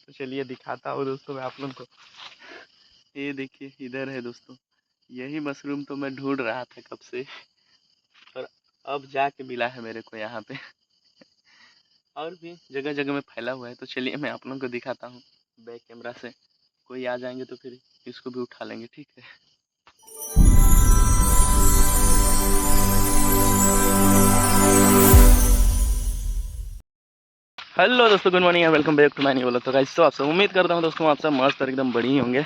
तो चलिए दिखाता हूँ दोस्तों मैं आप लोग को। ये देखिए इधर है दोस्तों, यही मशरूम तो मैं ढूंढ रहा था कब से, और अब जाके मिला है मेरे को यहाँ पे। और भी जगह जगह में फैला हुआ है, तो चलिए मैं आप लोगों को दिखाता हूँ बैक कैमरा से। कोई आ जाएंगे तो फिर इसको भी उठा लेंगे, ठीक है। हेलो दोस्तों, good morning and welcome back to my new vlog. तो गाइस, तो आप सब उम्मीद करता हूँ दोस्तों आप सब मस्त और एकदम बढ़िया होंगे।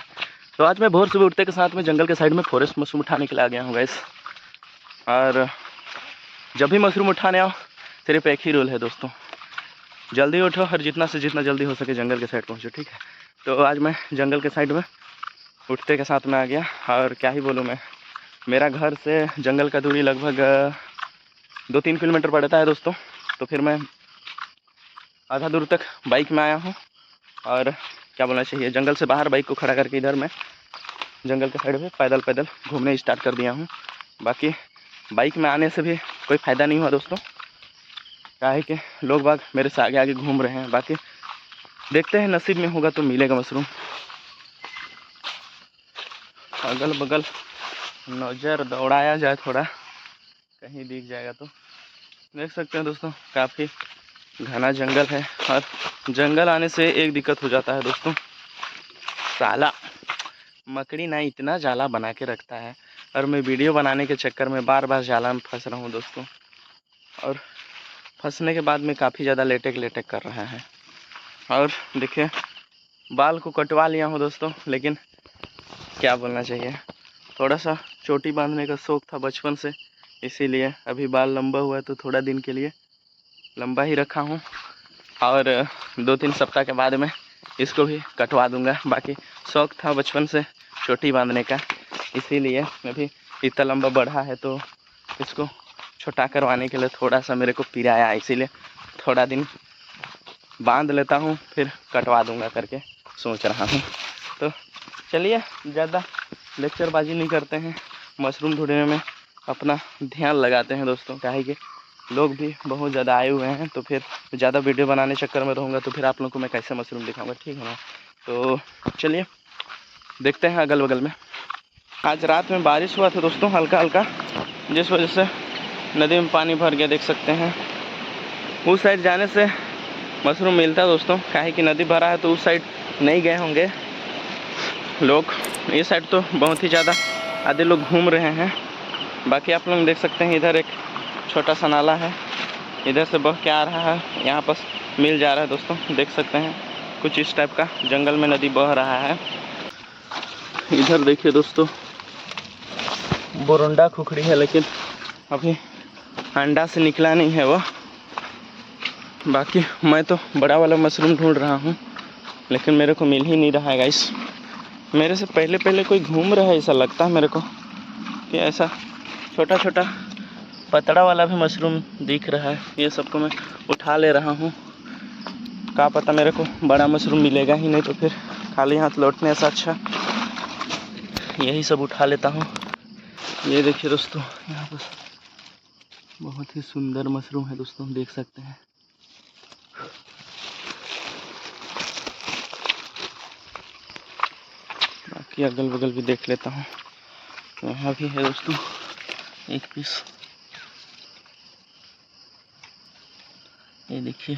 तो आज मैं भोर सुबह उठते के साथ में जंगल के साइड में फॉरेस्ट मशरूम उठाने के लिए आ गया हूँ गाइस। और जब भी मशरूम उठाने आओ सिर्फ एक ही रूल है दोस्तों, जल्दी उठो और जितना से जितना जल्दी हो सके जंगल के साइड पहुँचो, ठीक है। तो आज मैं जंगल के साइड में उठते के साथ में आ गया, और क्या ही बोलूँ मैं, मेरा घर से जंगल का दूरी लगभग 2-3 किलोमीटर पड़ता है दोस्तों। तो फिर मैं आधा दूर तक बाइक में आया हूँ, और क्या बोलना चाहिए, जंगल से बाहर बाइक को खड़ा करके इधर मैं जंगल के साइड में पैदल पैदल घूमने स्टार्ट कर दिया हूँ। बाकी बाइक में आने से भी कोई फ़ायदा नहीं हुआ दोस्तों, क्या है कि लोग बाग मेरे से आगे आगे घूम रहे हैं। बाकी देखते हैं, नसीब में होगा तो मिलेगा मशरूम। अगल बगल नज़र दौड़ाया जाए थोड़ा, कहीं दिख जाएगा तो। देख सकते हैं दोस्तों, काफ़ी घना जंगल है, और जंगल आने से एक दिक्कत हो जाता है दोस्तों, साला मकड़ी ना इतना जाला बना के रखता है, और मैं वीडियो बनाने के चक्कर में बार बार जाला में फंस रहा हूँ दोस्तों। और फंसने के बाद में काफ़ी ज़्यादा लेटेक लेटेक कर रहा है। और देखिए, बाल को कटवा लिया हूँ दोस्तों, लेकिन क्या बोलना चाहिए, थोड़ा सा चोटी बांधने का शौक़ था बचपन से, इसीलिए अभी बाल लंबा हुआ है तो थोड़ा दिन के लिए लंबा ही रखा हूँ, और 2-3 सप्ताह के बाद में इसको भी कटवा दूंगा। बाकी शौक़ था बचपन से चोटी बांधने का, इसीलिए अभी इतना लंबा बढ़ा है तो इसको छोटा करवाने के लिए थोड़ा सा मेरे को पिराया, इसीलिए थोड़ा दिन बांध लेता हूँ फिर कटवा दूंगा करके सोच रहा हूँ। तो चलिए ज़्यादा लेक्चरबाजी नहीं करते हैं, मशरूम ढूंढने में अपना ध्यान लगाते हैं दोस्तों। क्या है कि लोग भी बहुत ज़्यादा आए हुए हैं, तो फिर ज़्यादा वीडियो बनाने चक्कर में रहूँगा तो फिर आप लोगों को मैं कैसे मशरूम दिखाऊंगा, ठीक है ना। तो चलिए देखते हैं अगल बगल में। आज रात में बारिश हुआ था दोस्तों हल्का हल्का, जिस वजह से नदी में पानी भर गया, देख सकते हैं। उस साइड जाने से मशरूम मिलता है दोस्तों, क्या है कि नदी भरा है तो उस साइड नहीं गए होंगे लोग, इस साइड तो बहुत ही ज़्यादा आधे लोग घूम रहे हैं। बाकी आप लोग देख सकते हैं, इधर एक छोटा सा नाला है, इधर से बह के आ रहा है, यहाँ पर मिल जा रहा है दोस्तों। देख सकते हैं कुछ इस टाइप का जंगल में नदी बह रहा है। इधर देखिए दोस्तों, बोरंडा खुखड़ी है, लेकिन अभी अंडा से निकला नहीं है वो। बाकी मैं तो बड़ा वाला मशरूम ढूंढ रहा हूँ, लेकिन मेरे को मिल ही नहीं रहा है गाइस। मेरे से पहले पहले कोई घूम रहा है ऐसा लगता है मेरे को, कि ऐसा छोटा छोटा पतड़ा वाला भी मशरूम दिख रहा है। ये सबको मैं उठा ले रहा हूँ, क्या पता मेरे को बड़ा मशरूम मिलेगा ही नहीं, तो फिर खाली हाथ लौटने से अच्छा यही सब उठा लेता हूँ। ये देखिए दोस्तों, यहाँ पर बहुत ही सुंदर मशरूम है दोस्तों, देख सकते हैं। बाकी अगल बगल भी देख लेता हूँ, यहाँ भी है दोस्तों एक पीस, ये देखिए।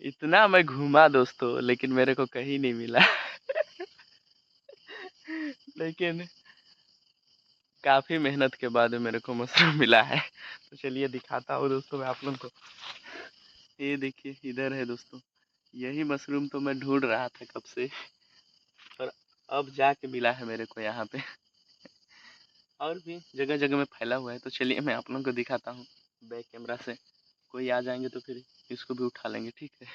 इतना मैं घूमा दोस्तों, लेकिन मेरे को कहीं नहीं मिला। लेकिन काफ़ी मेहनत के बाद मेरे को मशरूम मिला है, तो चलिए दिखाता हूँ दोस्तों मैं आप लोग को। ये देखिए इधर है दोस्तों, यही मशरूम तो मैं ढूंढ रहा था कब से, और अब जाके मिला है मेरे को यहाँ पे। और भी जगह जगह में फैला हुआ है। तो चलिए मैं आप लोगों को दिखाता हूँ बैक कैमरा से। कोई आ जाएंगे तो फिर इसको भी उठा लेंगे, ठीक है।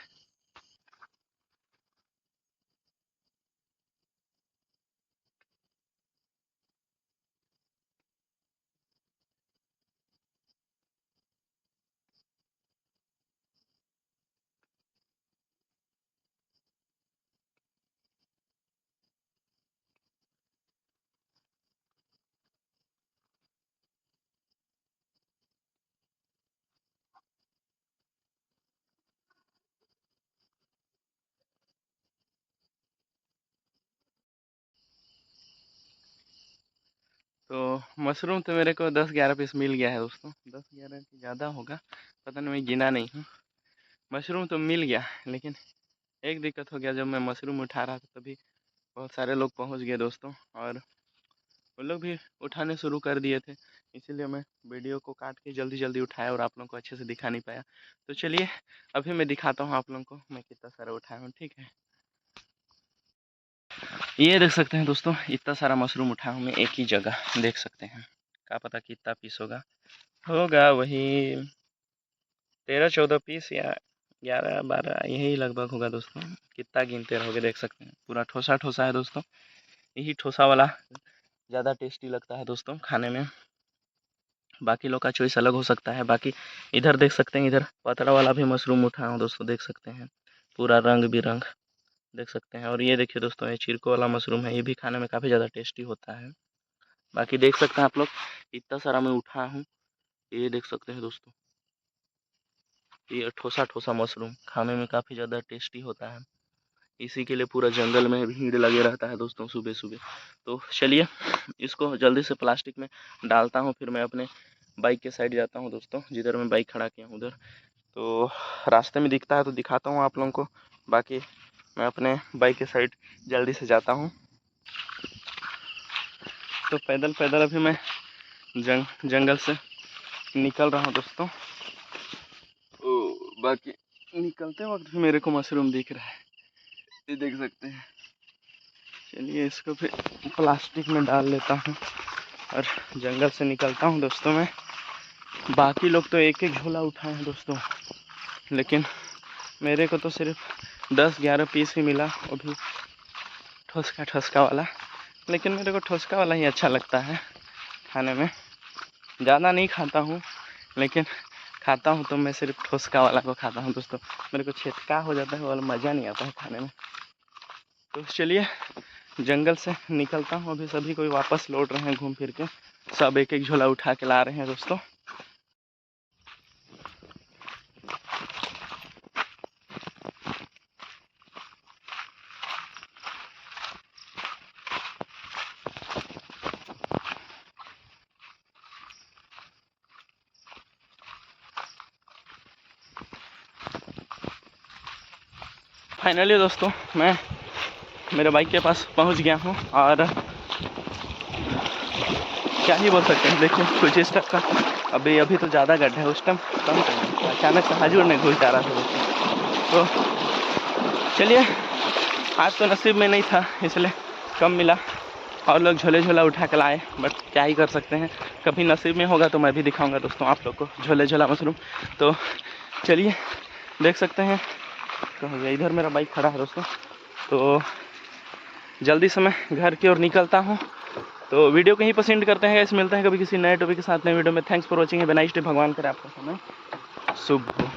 तो मशरूम तो मेरे को 10-11 पीस मिल गया है दोस्तों, 10-11 की ज़्यादा होगा, पता नहीं, मैं गिना नहीं हूँ। मशरूम तो मिल गया, लेकिन एक दिक्कत हो गया, जब मैं मशरूम उठा रहा था तभी बहुत सारे लोग पहुँच गए दोस्तों, और वो लोग भी उठाने शुरू कर दिए थे, इसीलिए मैं वीडियो को काट के जल्दी जल्दी उठाया और आप लोगों को अच्छे से दिखा नहीं पाया। तो चलिए अभी मैं दिखाता हूँ आप लोगों को मैं कितना सारा उठाया हूँ, ठीक है। ये देख सकते हैं दोस्तों, इतना सारा मशरूम उठाया हूँ मैं एक ही जगह, देख सकते हैं। क्या पता कितना पीस होगा, होगा वही 13-14 पीस या 11-12, यही लगभग होगा दोस्तों। कितना गिनते रहोगे, देख सकते हैं पूरा ठोसा ठोसा है दोस्तों। यही ठोसा वाला ज़्यादा टेस्टी लगता है दोस्तों खाने में, बाकी लोग का चॉइस अलग हो सकता है। बाकी इधर देख सकते हैं, इधर पतला वाला भी मशरूम उठाया हूँ दोस्तों, देख सकते हैं पूरा रंग बिरंग, देख सकते हैं। और ये देखिए दोस्तों, ये चिरको वाला मशरूम है, ये भी खाने में काफ़ी ज़्यादा टेस्टी होता है। बाकी देख सकते हैं आप लोग, इतना सारा मैं उठाया हूँ, ये देख सकते हैं दोस्तों। ये ठोसा ठोसा मशरूम खाने में काफ़ी ज़्यादा टेस्टी होता है, इसी के लिए पूरा जंगल में भीड़ लगे रहता है दोस्तों सुबह सुबह। तो चलिए इसको जल्दी से प्लास्टिक में डालता हूँ, फिर मैं अपने बाइक के साइड जाता हूँ दोस्तों, जिधर मैं बाइक खड़ा किया हूँ उधर। तो रास्ते में दिखता है तो दिखाता हूँ आप लोगों को, बाकी मैं अपने बाइक के साइड जल्दी से जाता हूँ। तो पैदल पैदल अभी मैं जंगल से निकल रहा हूँ दोस्तों। बाकी निकलते वक्त भी मेरे को मशरूम दिख रहा है, ये देख सकते हैं। चलिए इसको फिर प्लास्टिक में डाल लेता हूँ और जंगल से निकलता हूँ दोस्तों मैं। बाकी लोग तो एक एक झोला उठाए हैं दोस्तों, लेकिन मेरे को तो सिर्फ 10-11 पीस ही मिला, वो भी ठोसका वाला। लेकिन मेरे को ठोसका वाला ही अच्छा लगता है खाने में, ज़्यादा नहीं खाता हूँ, लेकिन खाता हूँ तो मैं सिर्फ ठोसका वाला को खाता हूँ दोस्तों। मेरे को छिटका हो जाता है वाला मज़ा नहीं आता है खाने में। तो चलिए जंगल से निकलता हूँ, अभी सभी कोई वापस लौट रहे हैं घूम फिर के, सब एक एक झोला उठा के ला रहे हैं दोस्तों। फाइनली दोस्तों मैं मेरे बाइक के पास पहुंच गया हूं, और क्या ही बोल सकते हैं, देखिए कुछ इस टाइप का। अभी तो ज़्यादा गड्ढा है, उस टाइम कम था, अचानक से हजूर ने घुस डाला था दोस्तों। तो चलिए आज तो नसीब में नहीं था इसलिए कम मिला, और लोग झोले झोला उठा के लाए, बट क्या ही कर सकते हैं, कभी नसीब में होगा तो मैं भी दिखाऊंगा दोस्तों आप लोग को झोले झोला मशरूम। तो चलिए देख सकते हैं, तो इधर मेरा बाइक खड़ा है दोस्तों। तो जल्दी से मैं घर की ओर निकलता हूँ। तो वीडियो कहीं पर एंड करते हैं, इस मिलते हैं कभी किसी नए टॉपिक के साथ नए वीडियो में। Thanks for watching, have a nice day, भगवान करे आपका समय शुभ हो।